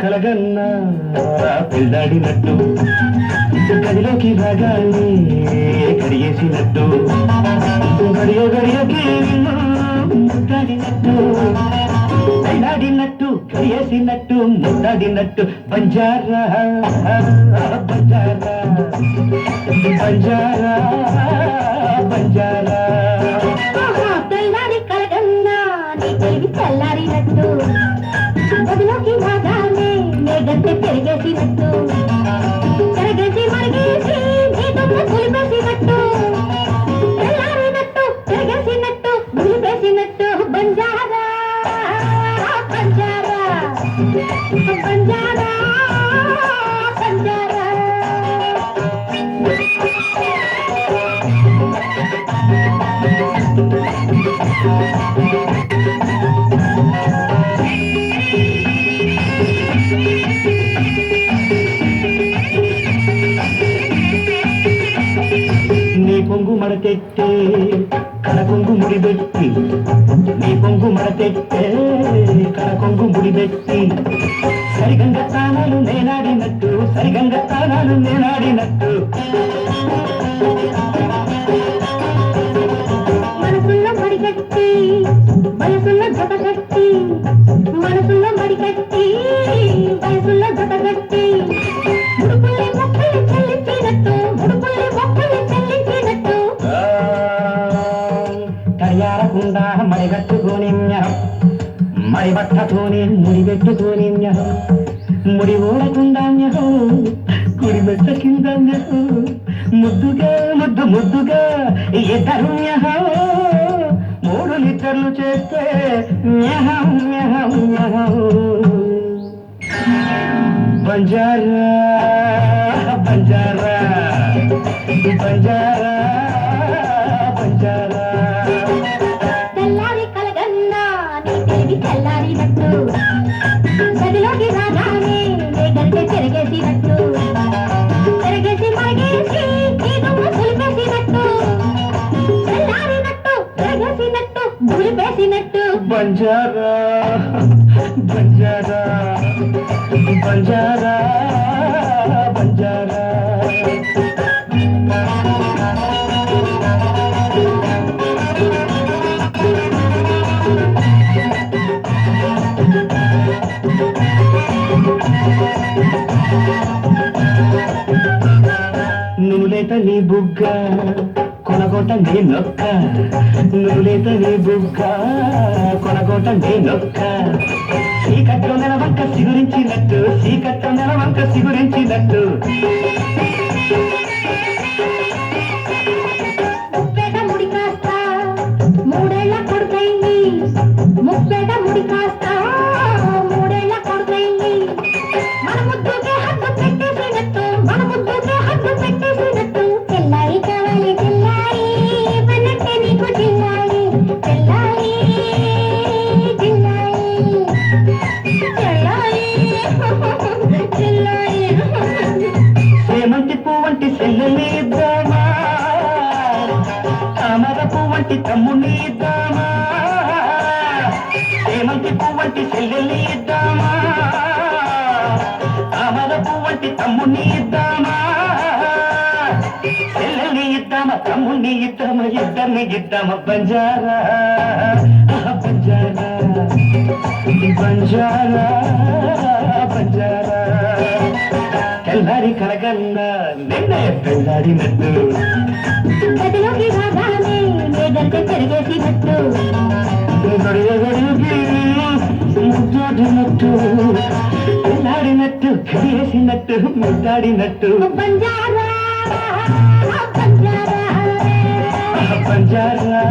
కలగన్నా పిల్లాడినట్టు గదిలోకి రాగానే కడిగేసినట్టు గడియ గడియకి ముద్దాడినట్టు పిల్లాడినట్టు కడిగేసినట్టు ముద్దాడినట్టు బంజారా బంజారా బంజారా బంజారా తెల్లారి కలగన్నా నీ తెలివి చల్లారినట్టు గదిలోకి రాగానే మేఘంటే పెరిగేసినట్టు పెరిగేసి మరిగేసి నీ దుమ్ము పులిపేసినట్టు తెల్లారినట్టు పెరిగేసినట్టు పులిపేసినట్టు బంజారా బంజారా బంజారా బంజారా నీ పొంగు మడతెట్టే కడకొంగు ముడిబెట్టి నీ పొంగు మడతెట్టే కడకొంగు ముడిబెట్టి సరిగంగ తానాలు నేనాడినట్టు సరిగంగ తానాలు నేనాడినట్టు మనసుల్లో మడిగట్టి వయసుల్లో జతగట్టి మనసుల్లో మడిగట్టి వయసుల్లో జతగట్టి ముడుపుల్ని మొక్కల్ని చెల్లించినట్టు ముడుపుల్ని మొక్కల్ని చెల్లించినట్టు తయారకుండా మడిగట్టుకొని మడి బట్టతోని ముడిపెట్టుకొని ముడి ఊడకుండా కుడి మెట్ట కింద ముద్దుగా ముద్దు ముద్దుగా ఇద్దరు 3 లీటర్లు చేస్తే బంజారా బంజారా బంజారా బంజారా తెల్లారి కలగన్నా నీ తెలివి చల్లారినట్టు గదిలోకి రాగానే మేఘంటే పెరిగేసినట్టు పెరిగేసి మరిగేసి నీ దుమ్ము పులిపేసినట్టు తెల్లారినట్టు పెరిగేసినట్టు పులిపేసినట్టు బంజారా బంజారా బంజారా బంజారా నువ్వులేత నీ బుగ్గ కొనగోట నీ నొక్క నువ్వులేత నీ బుగ్గ కొనగోట నీ నొక్క చీకట్లో నెలవంక సిగురించినట్టు చీకట్లో నెలవంక సిగురించినట్టు ముప్పేట ముడి కాస్త 3 ఏళ్ల కొడుకైంది ముప్పేట ముడి కాస్త 3 ఏళ్ల కొడుకైంది మన ముద్దుకే హద్దు పెట్టేసినట్టు మన ముద్దుకే హద్దు పెట్టేసినట్టు తెల్లాయి కావాలి తెల్లాయి పన్నట్టే నీకు తెల్లాయి తెల్లాయి తెల్లాయి తెల్లాయి తెల్లాయి సేమంతి పువ్వంటి సెల్లెల్ని ఇద్దామా తామర పువ్వంటి తమ్ముని ఇద్దామా సేమంతి పువ్వంటి సెల్లెల్ని ఇద్దామా తామర పువ్వంటి తమ్ముని ఇద్దామా సెల్లెల్ని ఇద్దామా తమ్ముని ఇద్దామా ఇద్దరిని ఇద్దామా బంజారా బంజారా బంజారా బంజారా తెల్లారి కలగన్నా నిన్నే పెళ్ళాడినట్టు గదిలోకి రాగానే మేఘంటే పెరిగేసినట్టు గడియ గడియకి ముద్దాడినట్టు పెళ్ళాడినట్టు కడిగేసినట్టు ముద్దాడినట్టు బంజారా బంజారా బంజారా